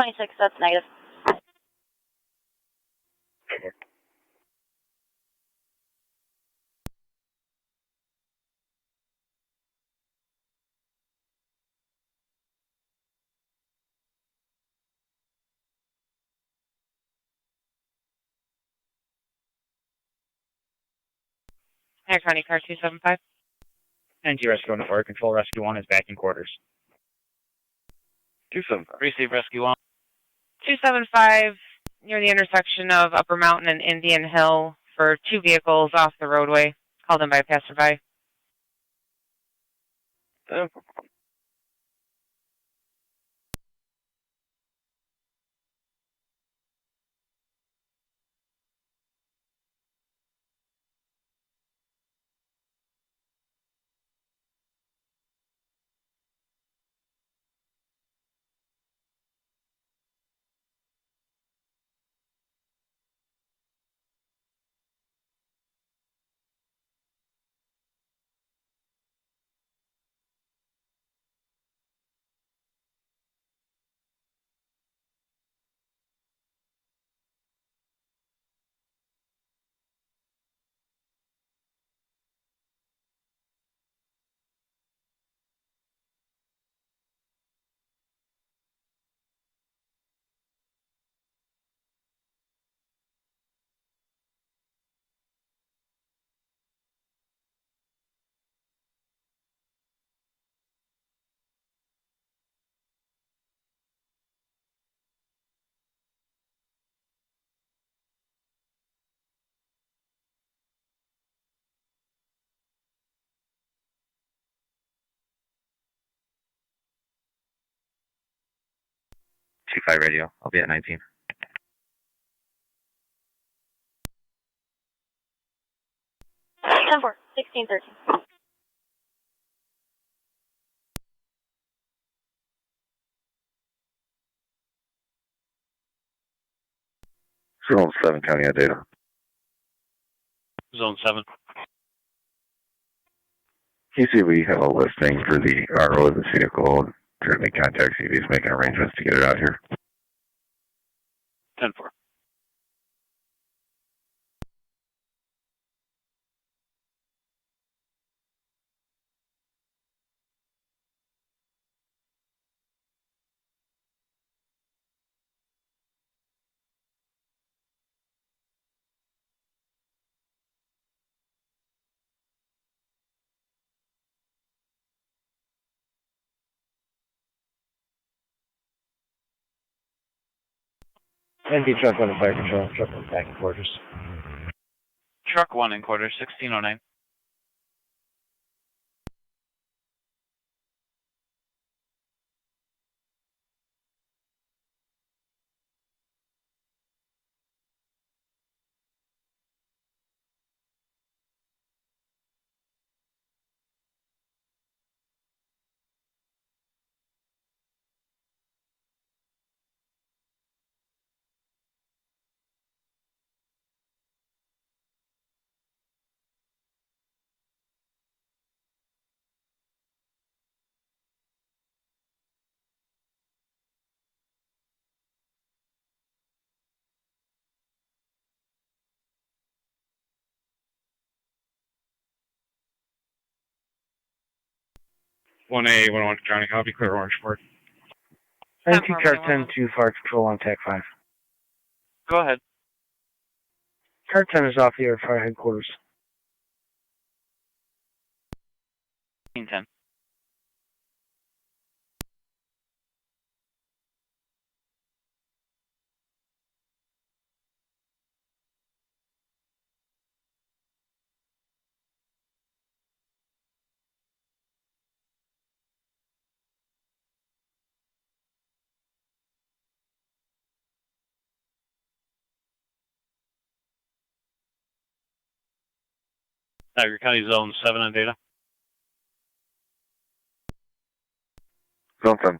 26, that's negative. Niagara County Car 275. NG Rescue 1 Fire Control, Rescue 1 is back in quarters. 275. Receive Rescue 1. 275, near the intersection of Upper Mountain and Indian Hill for 2 vehicles off the roadway, called in by a passerby. 10-4. Two-5 radio. I'll be at 19. 10-4, 16-13. Zone 7, county on data. Zone 7. Can you see we have a listing for the RO of this vehicle? Certainly contact CV's making arrangements to get it out here. 10-4. ND Truck 1 Fire Control, Truck 1 back in quarters. Truck 1 in quarters, 1609. One A, 101 County, copy, clear orange port. NT Truck 10-2 Fire Control on TAC 5. Go ahead. Car 10 is off the air, fire headquarters. 10. Niagara County Zone 7 on data. Zone 7.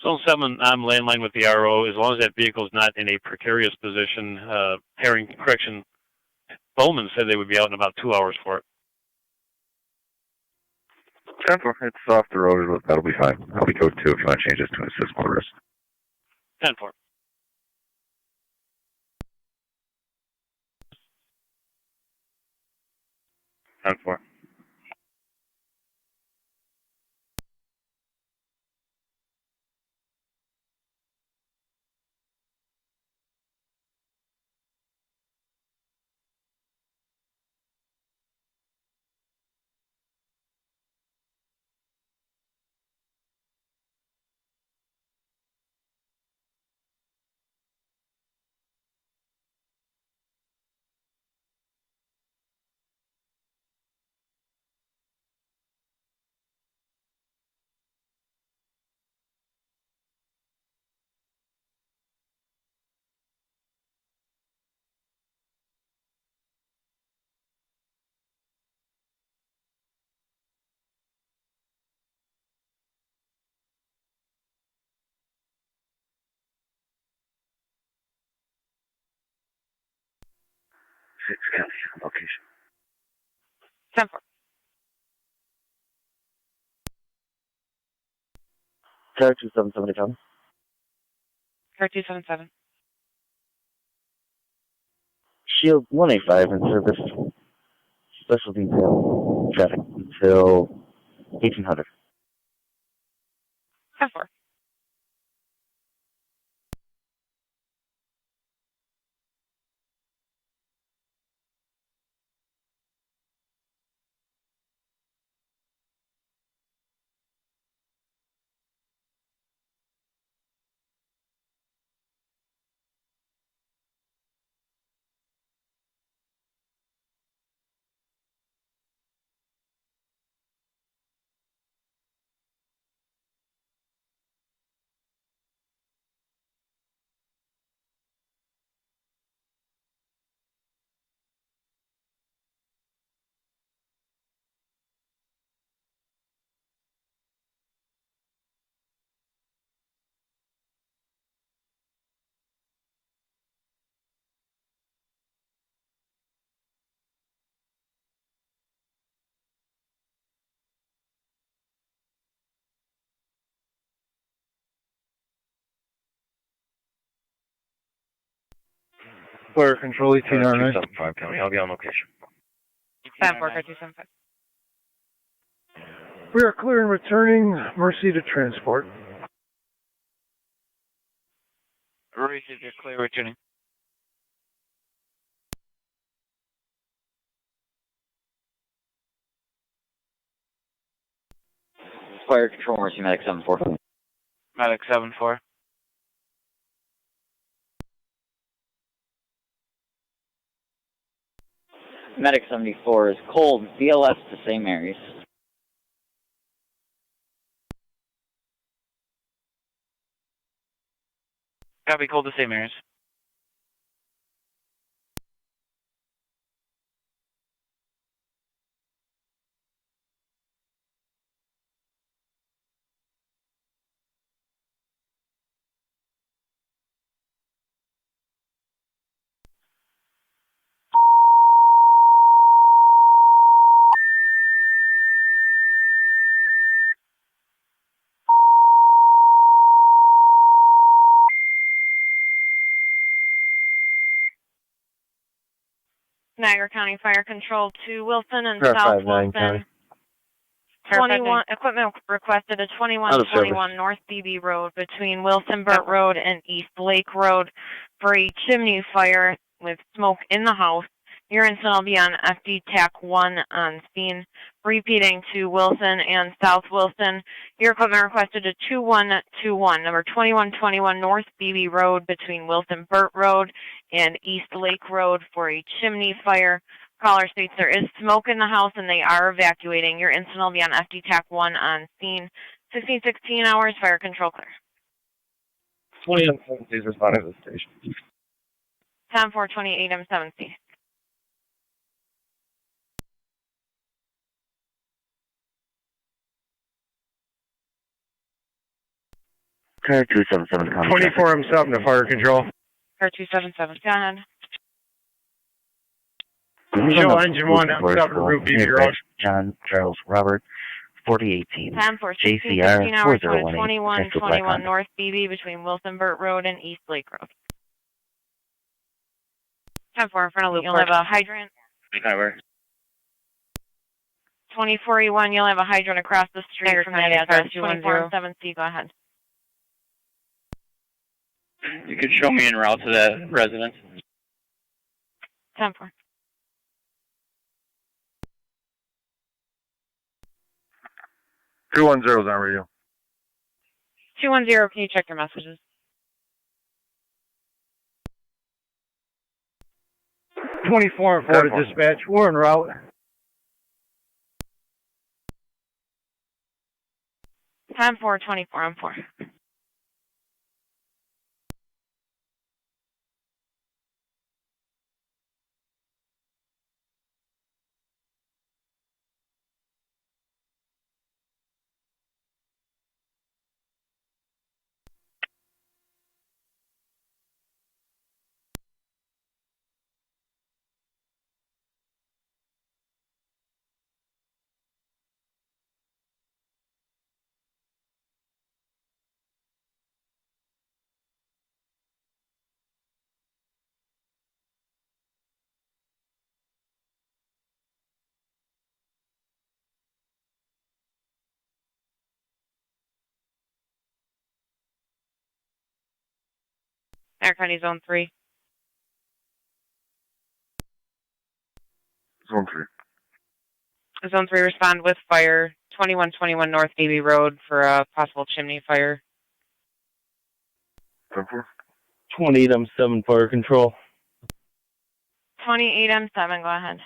Zone 7, I'm landline with the RO. As long as that vehicle is not in a precarious position, correction, Bowman said they would be out in about 2 hours for it. 10-4, it's off the road, that'll be fine. I'll be code 2 if you want to change this to an assist motorist. 10-4. Ten four. Six County location. 10-4. Car 277 County. Car 277. Shield 185 in service. Special detail traffic until 1800. 10-4. Fire control 1809. 275 County. I'll be on location. 10-4. Car 275. We are clear and returning. Mercy to transport. Received, you're clear returning. Fire control, Mercy Medic 74. Medic 7-4. Medic 74 is cold. VLS to St. Mary's. Copy, cold to St. Mary's. Niagara County Fire Control to Wilson and Car South 59 Wilson. County. 21 equipment requested at Out of 2121 North BB Road between Wilson Burt Road and East Lake Road for a chimney fire with smoke in the house. Your incident will be on FD TAC 1 on scene. Repeating to Wilson and South Wilson. Your equipment requested at 2121 number 2121 North BB Road between Wilson Burt Road and East Lake Road for a chimney fire. Caller states there is smoke in the house and they are evacuating. Your incident will be on FD TAC 1 on scene. 1616 hours, fire control clear. 20 is responding to the station. 10-428 M7C. Car 277 County. 24 M7 to fire control. Car 277. Go ahead. Show engine 1 M7 Route BB Road. John Charles Robert 4018. 10-4, JCR 1615 hours, 4018, 2121 North BB between Wilsonburt Road and East Lake Road. 10-4, in front of Loop. You'll have a hydrant. Cover. 24E1, you'll have a hydrant across the street from that address. 210. 24M7C, go ahead. You could show me en route to that residence. 10-4. 210's on radio. 210, can you check your messages? 24 and 4 to dispatch. We're en route. 10-4, 24, I'm 4. Air County Zone 3. Zone 3. Zone 3, respond with fire. 2121 North BB Road for a possible chimney fire. 10-4. 28M7 fire control. 28M7, go ahead.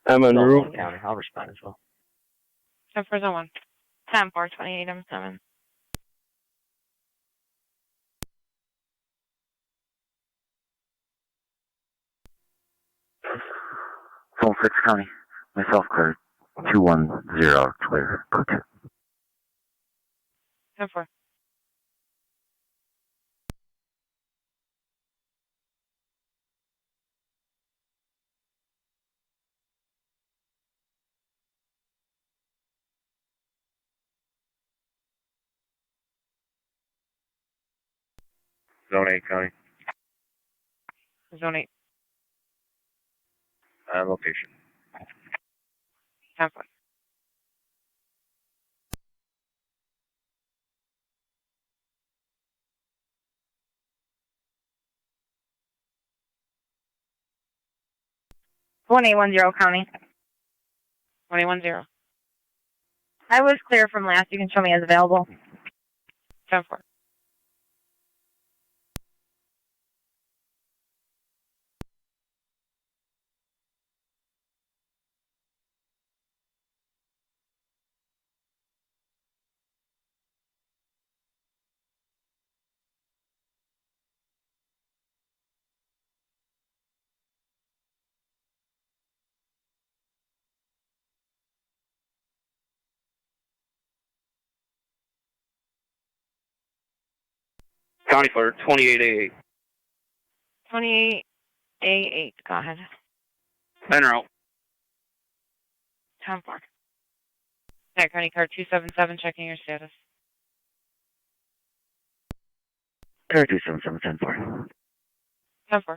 I'm en route. County, I'll respond as well. 10-4, Zone 1. 10-4, 28M7. Zone 6 County, myself clear. 210 clear. Go to. 10-4. Zone 8 County, Zone 8. location. 10-4. One 810 County. 21-0. I was clear from last. You can show me as available. 10-4. County for 28A8. 28A8, go ahead. En route. 10-4. Air County Car 277, checking your status. Car 277 10-4. 10-4.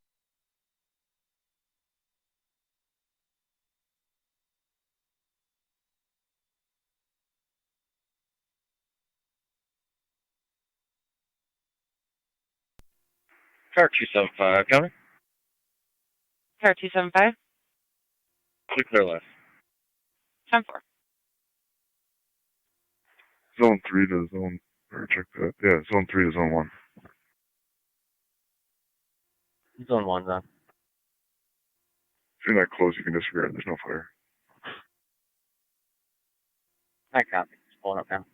Car 275, County. Car 275. Clear left. 10-4. Zone 3 to zone, or check that. Yeah, zone 3 to zone 1. Zone 1, then. If you're not close, you can disregard. There's no fire. I copy. Just pulling up now.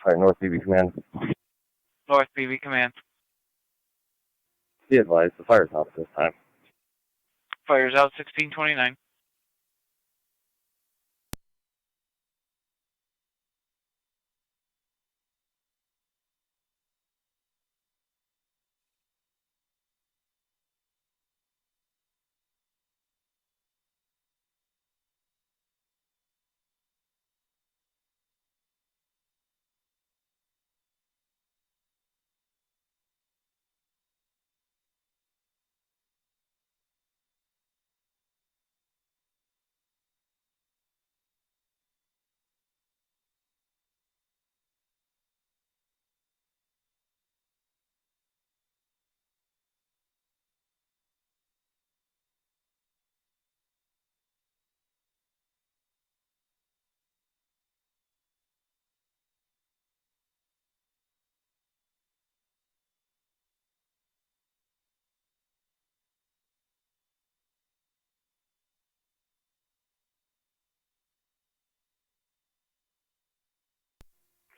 Fire North BB Command. North BB Command. Be advised, the fire's off this time. Fire's out 1629.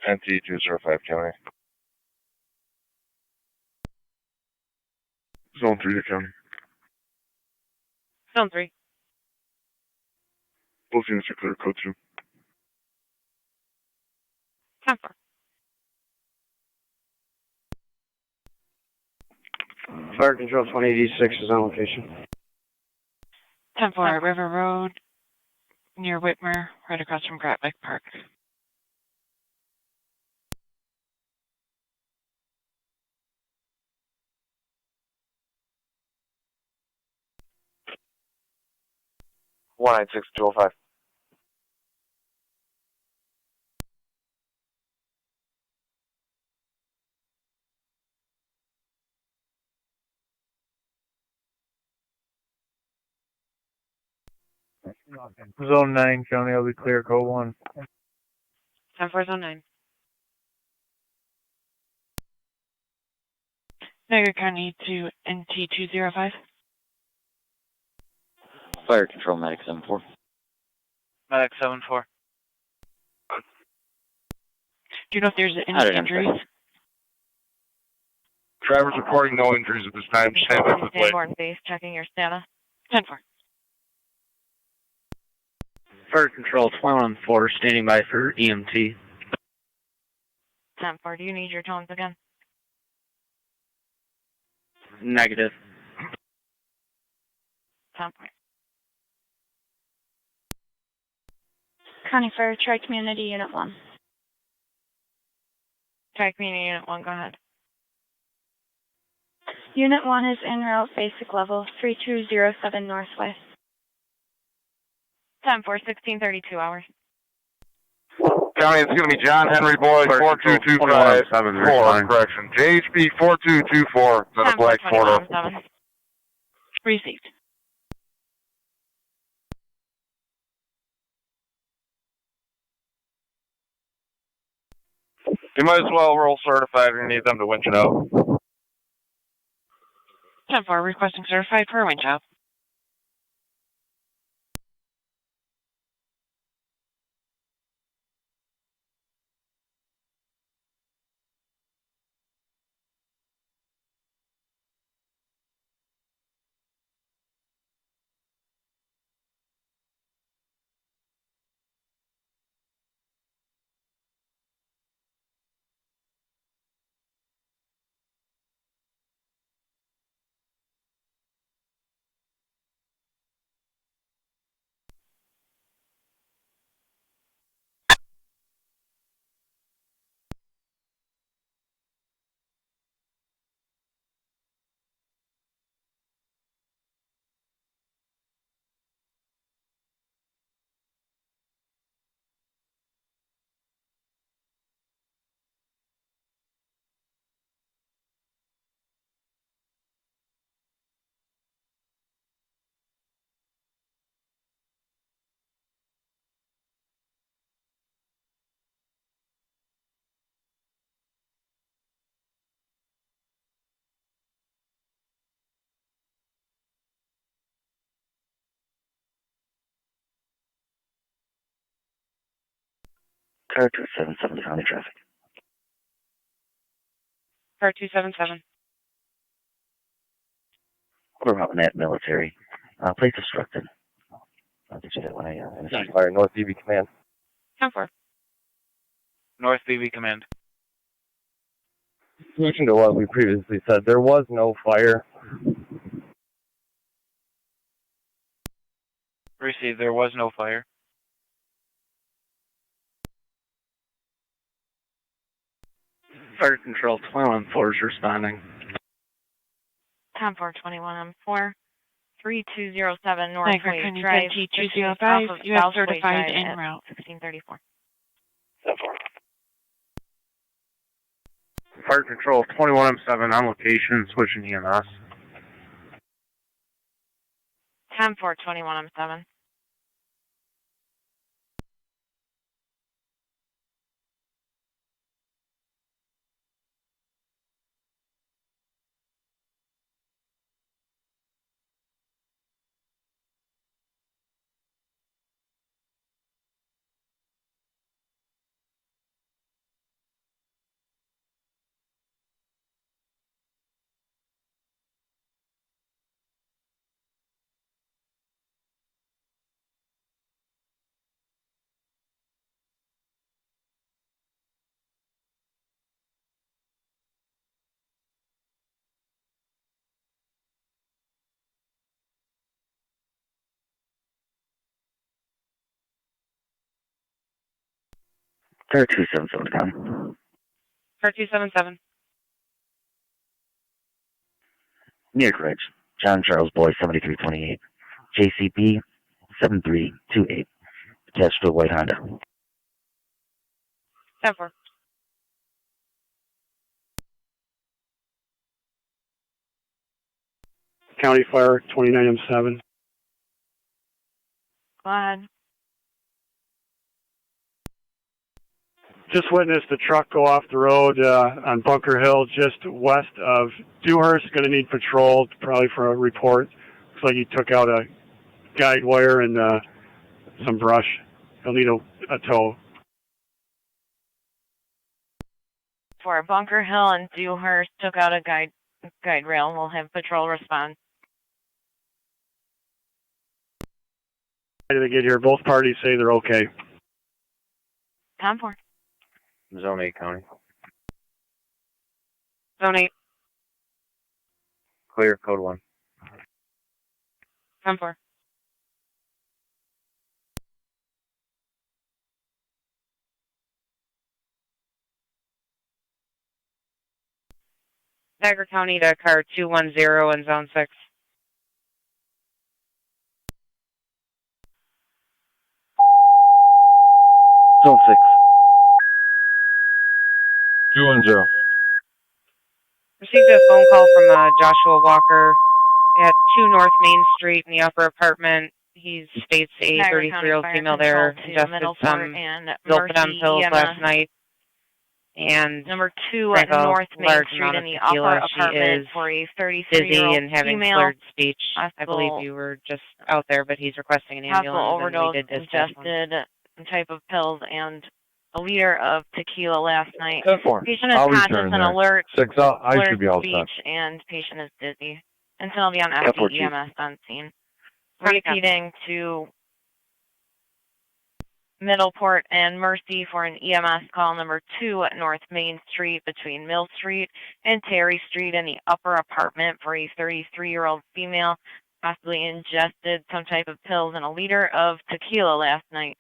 NT205 County. Zone 3 to County. Zone 3. Both units are clear. Code 2. 10-4. Fire Control 2086 is on location. 10-4, River Road, near Whitmer, right across from Grant Park. One 196-205. Zone 9, County, I'll be clear, code 1. 10-4, Zone 9. Niagara County to NT205. Fire Control Medic 7-4. Medic 7-4. Do you know if there's any injuries? Drivers reporting no injuries at this time. Stand up with light. Sanborn base, checking your status. 10-4. Fire Control 214, standing by for EMT. 10-4, do you need your tones again? Negative. 10-4. County Fire Tri-Community Unit 1. Tri-Community Unit 1, go ahead. Unit 1 is en route, basic level 3207 northwest. 10-4, 1632 hours. County, it's going to be John Henry Boy, 4225, 4, correction. JHP 4224, then a black 4. Received. You might as well roll certified if you need them to winch it out. 10-4, requesting certified for a winch out. Car 277, county traffic. Car 277. Quarter route net military. Place obstructed. I'll get you that when I Fire, North BB Command. 10-4. North BB Command. Switching to what we previously said, there was no fire. Received, there was no fire. Fire control 21-4 is responding. 10-4, 21-4. 3207 North Niagara, Way can you Drive. send T205? You have certified en route. 1634. Fire control 21-7 on location, switching EMS. 10-4, 21-7. Car 277, county. Car 277. Near Ridge. John Charles Boy 7328. JCP 7328. Attached to a white Honda. 10-4. County Fire 29M7. Go ahead. Just witnessed a truck go off the road on Bunker Hill just west of Dewhurst. Going to need patrol, probably for a report. Looks like he took out a guide wire and some brush. He'll need a tow. For Bunker Hill and Dewhurst took out a guide rail. We'll have patrol respond. How did they get here? Both parties say they're okay. 10-4. Zone 8 county. Zone 8. Clear, code 1. 10-4. Niagara County to car 210 in zone 6. Zone 6. 210. Received a phone call from Joshua Walker at 2 North Main Street in the upper apartment. He states a 33-year-old female there ingested some zolpidem pills last night. And number 2 drank at a North Main large Street amount in of the tequila. upper She apartment is for a dizzy 33-year-old and having female. slurred speech. I Hospital, believe you were just out there, but he's requesting an hospital ambulance, and we overdose, did dispatch one. ingested some type of pills and a liter of tequila last night. 10-4. Patient is I'll conscious return and there. alert. 6 out. I slurred should be all speech, set. and patient is dizzy. And so I'll be on 10-4, FD Chief. EMS on scene. Repeating to Middleport and Mercy for an EMS call number 2 at North Main Street between Mill Street and Terry Street in the upper apartment for a 33-year-old female, possibly ingested some type of pills and a liter of tequila last night.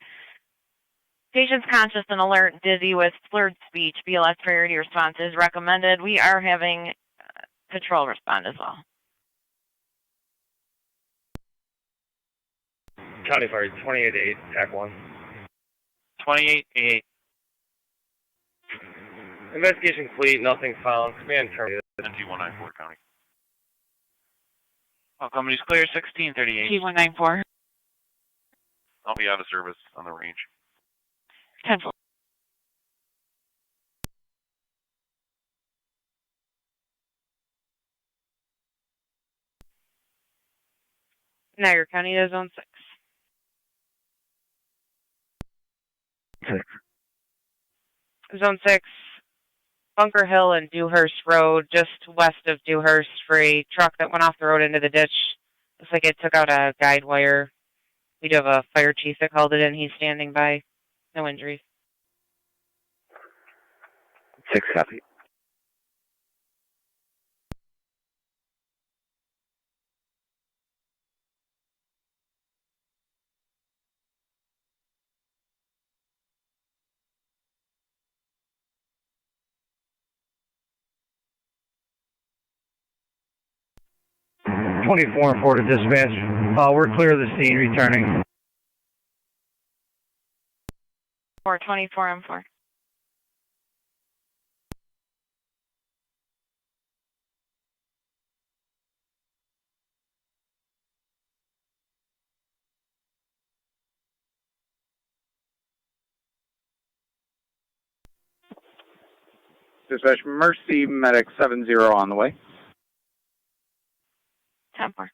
Patient's conscious and alert, dizzy with slurred speech. BLS priority response is recommended. We are having patrol respond as well. County Fire, 28-8, TAC 1. 28-8. Investigation complete, nothing found. Command terminated. NT-194 County. All companies clear, 1638. T194. I'll be out of service on the range. 10-4. Niagara County to Zone 6. 6. Zone 6, Bunker Hill and Dewhurst Road, just west of Dewhurst, for a truck that went off the road into the ditch. Looks like it took out a guide wire. We do have a fire chief that called it in. He's standing by. No injuries. 6 copy. Mm-hmm. 24 and 4 to dispatch. We're clear of the scene, returning. 424 and 4. Dispatch Mercy Medic 70 on the way. 10-4.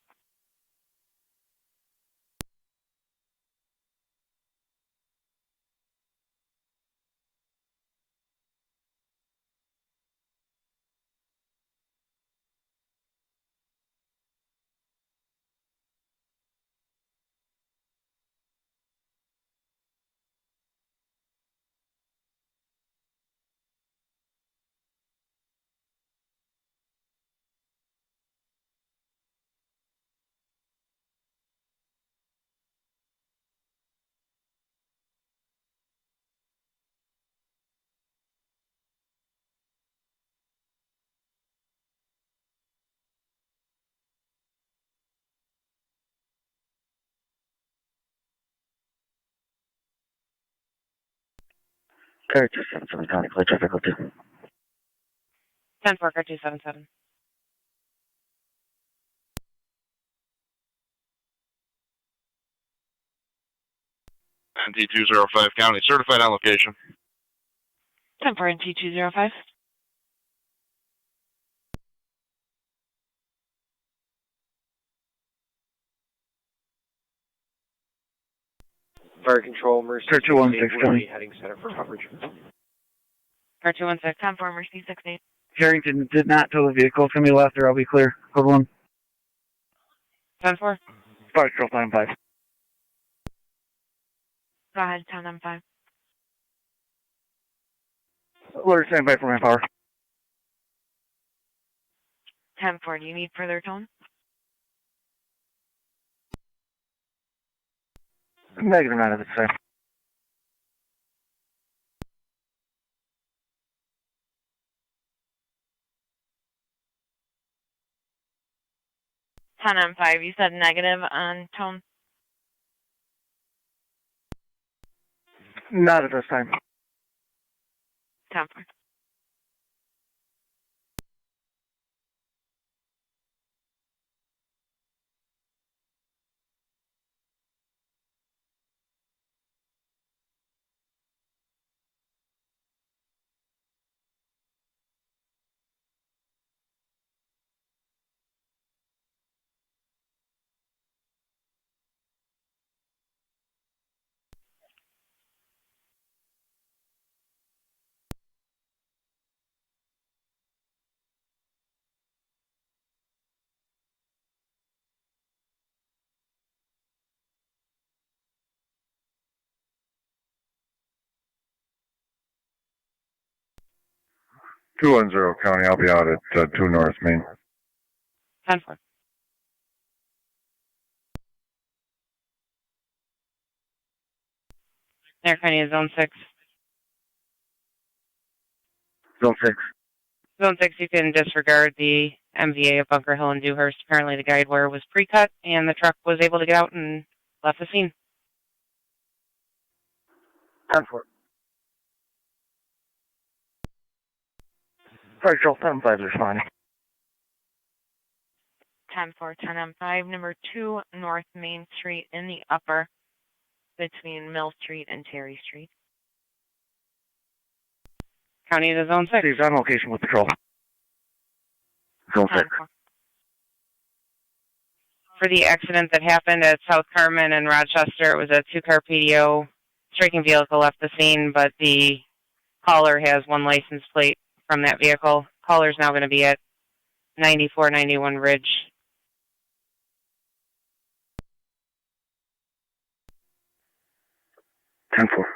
Car 277 County, clear traffic 02. 10-4, car 277. NT-205 County, certified on location. 10-4 and T205. Fire control, Mercy. Car 216 County. Heading center for coverage. Car 216. 10-4, Mercy 68. Harrington did not tow the vehicle. It's going to be left there. I'll be clear. Code 1. 10-4. Fire control, time 5. Go ahead, 10-5. Alert, stand by for manpower. 10-4, do you need further tone? Negative 9 at this time. Ten and 5. You said negative on tone. Not at this time. 10-4. 210 County, I'll be out at 2 North Main. 10-4. Niagara County is Zone 6. Zone 6. Zone 6, you can disregard the MVA of Bunker Hill and Dewhurst. Apparently the guide wire was pre-cut, and the truck was able to get out and left the scene. 10-4. Sorry, Joel, 10-5 is responding. 10-4, 10-5, number 2 North Main Street in the upper between Mill Street and Terry Street. County to Zone 6. Steve's on location with patrol. Zone 6. 10-4. For the accident that happened at South Carmen and Rochester, it was a 2-car PDO. Striking vehicle left the scene, but the caller has 1 license plate from that vehicle. Caller's now going to be at 9491 Ridge. Ten four.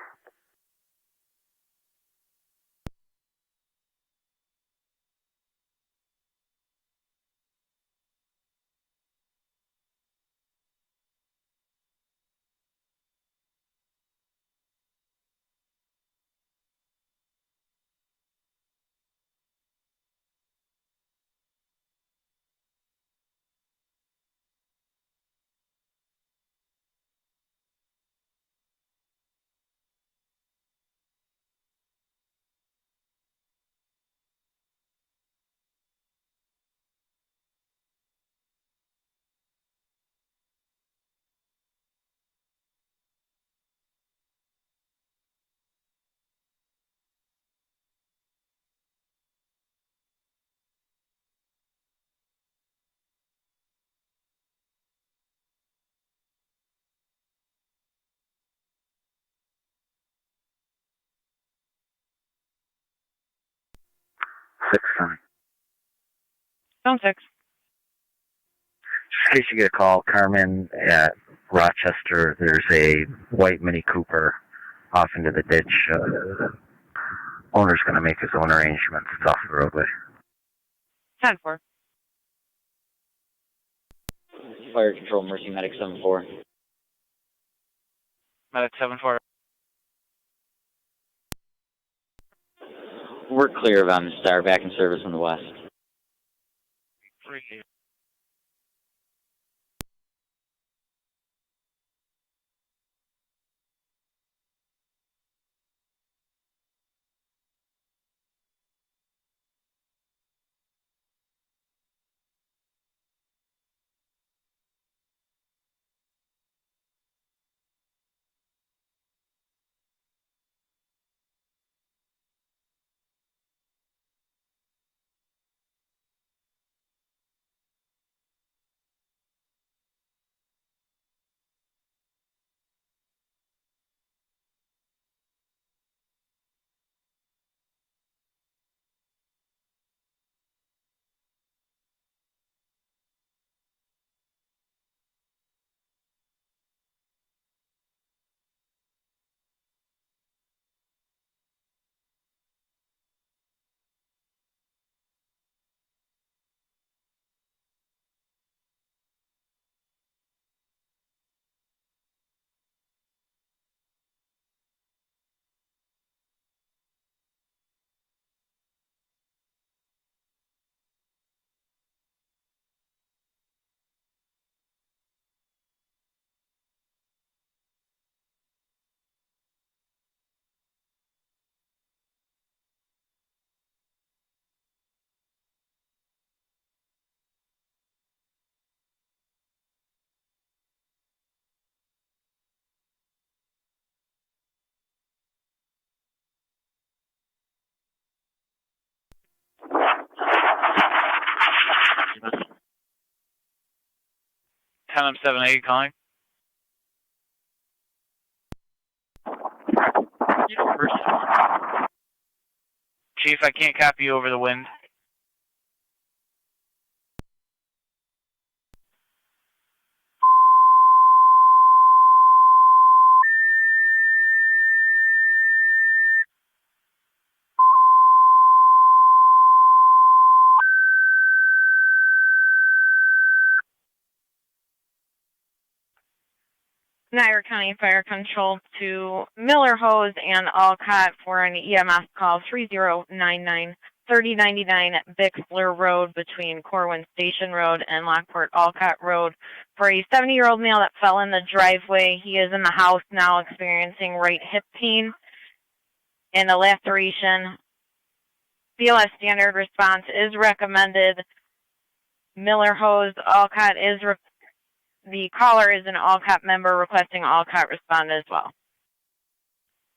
Six, 9. Zone 6. Just in case you get a call, Carmen at Rochester, there's a white Mini Cooper off into the ditch. Owner's going to make his own arrangements. It's off the roadway. 10-4. Fire Control, Mercy Medic 7-4. Medic 7-4. We're clear of Star, back in service on the west. 3. Town 7-8 calling. Chief, I can't copy you over the wind. Niagara County Fire Control to Miller Hose and Alcott for an EMS call 3099 3099 Bixler Road between Corwin Station Road and Lockport Alcott Road for a 70-year-old male that fell in the driveway. He is in the house now experiencing right hip pain and a laceration. BLS standard response is recommended. Miller Hose, Alcott is the caller is an Alcott member requesting Alcott respond as well.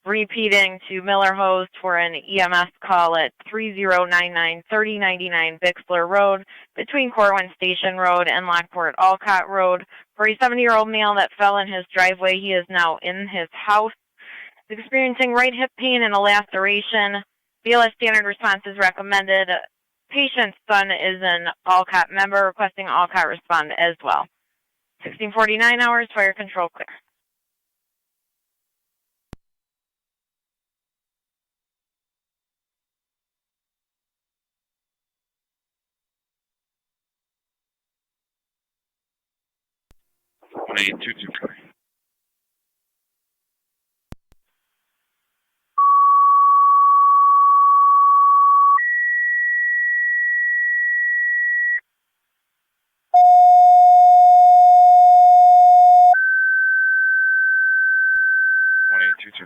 Repeating to Miller Hose for an EMS call at 3099 3099 Bixler Road between Corwin Station Road and Lockport Alcott Road for a 70-year-old male that fell in his driveway. He is now in his house, experiencing right hip pain and a laceration. BLS standard response is recommended. Patient's son is an Alcott member requesting Alcott respond as well. 1649 hours, fire control clear.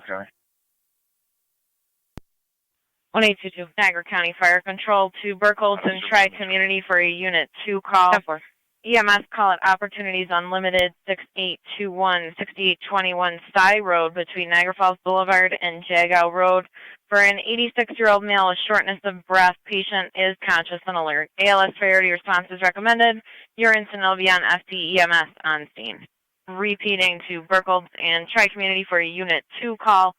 County. 1822 Niagara County Fire Control to Burkholton Tri-Community for a Unit 2 call. EMS call at Opportunities Unlimited 6821 6821 Sty Road between Niagara Falls Boulevard and Jagow Road for an 86-year-old male with shortness of breath. Patient is conscious and alert. ALS priority response is recommended. Your incident will be on FD EMS on scene. Repeating to Burkholz and Tri-Community for a Unit 2 call.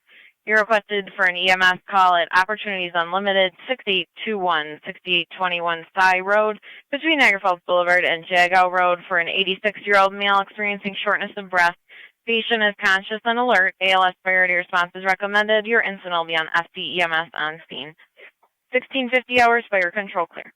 You're requested for an EMS call at Opportunities Unlimited 6821 6821 Sty Road between Niagara Falls Boulevard and Jagow Road for an 86-year-old male experiencing shortness of breath. Patient is conscious and alert. ALS priority response is recommended. Your incident will be on FD EMS on scene. 1650 hours, fire control clear.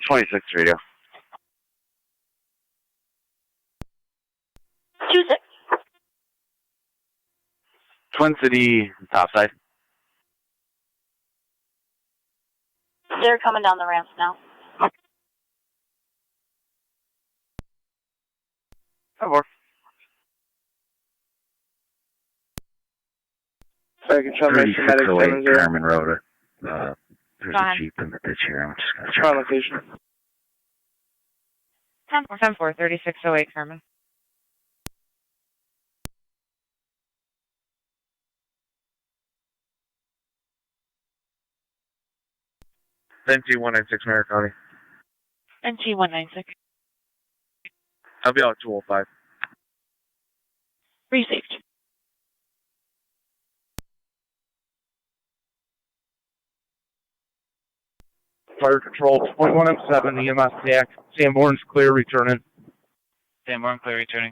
Radio. 26. Twin City, topside. They're coming down the ramps now. Over. Second, try to make sure medics 3608 Carmen Road. There's a Jeep in the ditch here. I'm just going to check. Try location. 10-4, 3608 Carmen. NT 196 Merritt County. NT 196. I'll be out at 205. Received. Fire control 21M7 EMS TAC. Sanborn's clear returning. Sanborn clear returning.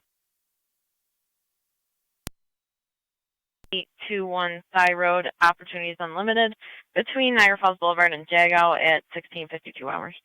821 Sty Road, Opportunities Unlimited between Niagara Falls Boulevard and Jagow at 1652 hours.